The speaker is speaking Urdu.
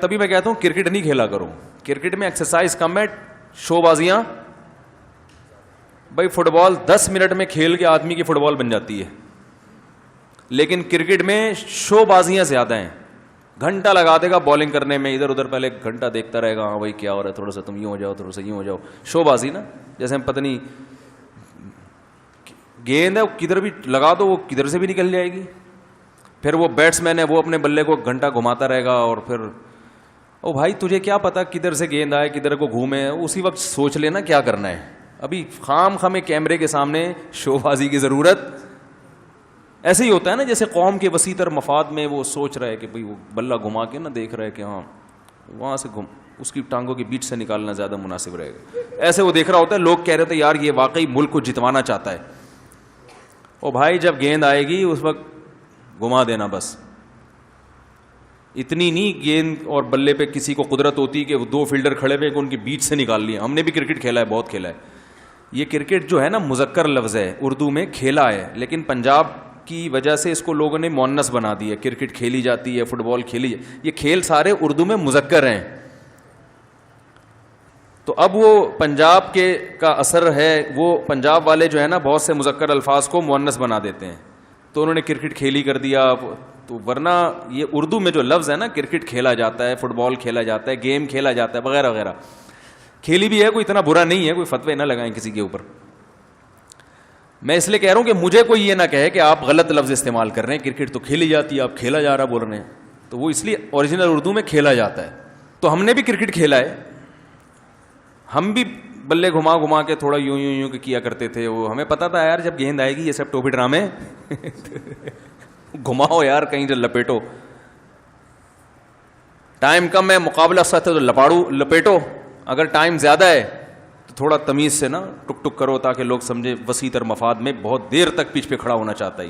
تبھی میں کہتا ہوں کرکٹ نہیں کھیلا کرو, کرکٹ میں ایکسرسائز کم ہے, شو بازیاں. بھائی فٹ بال 10 منٹ میں کھیل کے آدمی کی فٹ بال بن جاتی ہے, لیکن کرکٹ میں شو بازیاں زیادہ ہیں. گھنٹہ لگا دے گا بالنگ کرنے میں, ادھر ادھر پہلے گھنٹہ دیکھتا رہے گا, ہاں بھائی کیا ہو رہا ہے, تھوڑا سا تم یوں ہو جاؤ, تھوڑا سا یوں ہو جاؤ. شو بازی نا, جیسے ہم پتہ نہیں گیند ہے کدھر بھی لگا دو وہ کدھر سے بھی نکل جائے گی. پھر وہ بیٹس مین ہے وہ اپنے بلے کو گھنٹہ گھماتا رہے گا, اور پھر او بھائی تجھے کیا پتا کدھر سے گیند آئے کدھر کو گھومے, اسی وقت سوچ لینا کیا کرنا ہے. ابھی خام خامے کیمرے کے سامنے شو بازی کی ضرورت. ایسے ہی ہوتا ہے نا, جیسے قوم کے وسیع تر مفاد میں وہ سوچ رہا ہے کہ بھئی وہ بلہ گھما کے نا دیکھ رہا ہے کہ ہاں وہاں سے اس کی ٹانگوں کے بیچ سے نکالنا زیادہ مناسب رہے گا. ایسے وہ دیکھ رہا ہوتا ہے, لوگ کہہ رہے تھے یار یہ واقعی ملک کو جتوانا چاہتا ہے. او بھائی جب گیند آئے گی اس وقت گھما دینا بس. اتنی نہیں گیند اور بلے پہ کسی کو قدرت ہوتی کہ وہ 2 فیلڈر کھڑے ہوئے کہ ان کے بیچ سے نکال لیے. ہم نے بھی کرکٹ کھیلا ہے, بہت کھیلا ہے. یہ کرکٹ جو ہے نا مذکر لفظ ہے, اردو میں کھیلا ہے, لیکن پنجاب کی وجہ سے اس کو لوگوں نے مؤنث بنا دی ہے. کرکٹ کھیلی جاتی ہے, فٹ بال کھیلی جاتی ہے, یہ کھیل سارے اردو میں مذکر ہیں. تو اب وہ پنجاب کے کا اثر ہے, وہ پنجاب والے جو ہے نا بہت سے مذکر الفاظ کو مؤنث بنا دیتے ہیں, تو انہوں نے کرکٹ کھیلی کر دیا. تو ورنہ یہ اردو میں جو لفظ ہے نا, کرکٹ کھیلا جاتا ہے, فٹ بال کھیلا جاتا ہے, گیم کھیلا جاتا ہے وغیرہ وغیرہ. کھیلی بھی ہے, کوئی اتنا برا نہیں ہے, کوئی فتوے نہ لگائیں کسی کے اوپر. میں اس لیے کہہ رہا ہوں کہ مجھے کوئی یہ نہ کہے کہ آپ غلط لفظ استعمال کر رہے ہیں, کرکٹ تو کھیلی جاتی ہے آپ کھیلا جا رہا بول رہے ہیں. تو وہ اس لیے اوریجنل اردو میں کھیلا جاتا ہے. تو ہم نے بھی کرکٹ کھیلا ہے, ہم بھی بلے گھما گھما کے تھوڑا یوں یوں یوں کیا کرتے تھے. وہ ہمیں پتا تھا یار جب گیند آئے گی یہ سب ٹوپی ڈرامے گھماؤ یار کہیں سے لپیٹو, ٹائم کم ہے مقابلہ سخت ہے تو لپیٹو, اگر ٹائم زیادہ ہے تو تھوڑا تمیز سے نا ٹک ٹک کرو تاکہ لوگ سمجھے وسیع تر مفاد میں بہت دیر تک پیچ پہ کھڑا ہونا چاہتا ہے.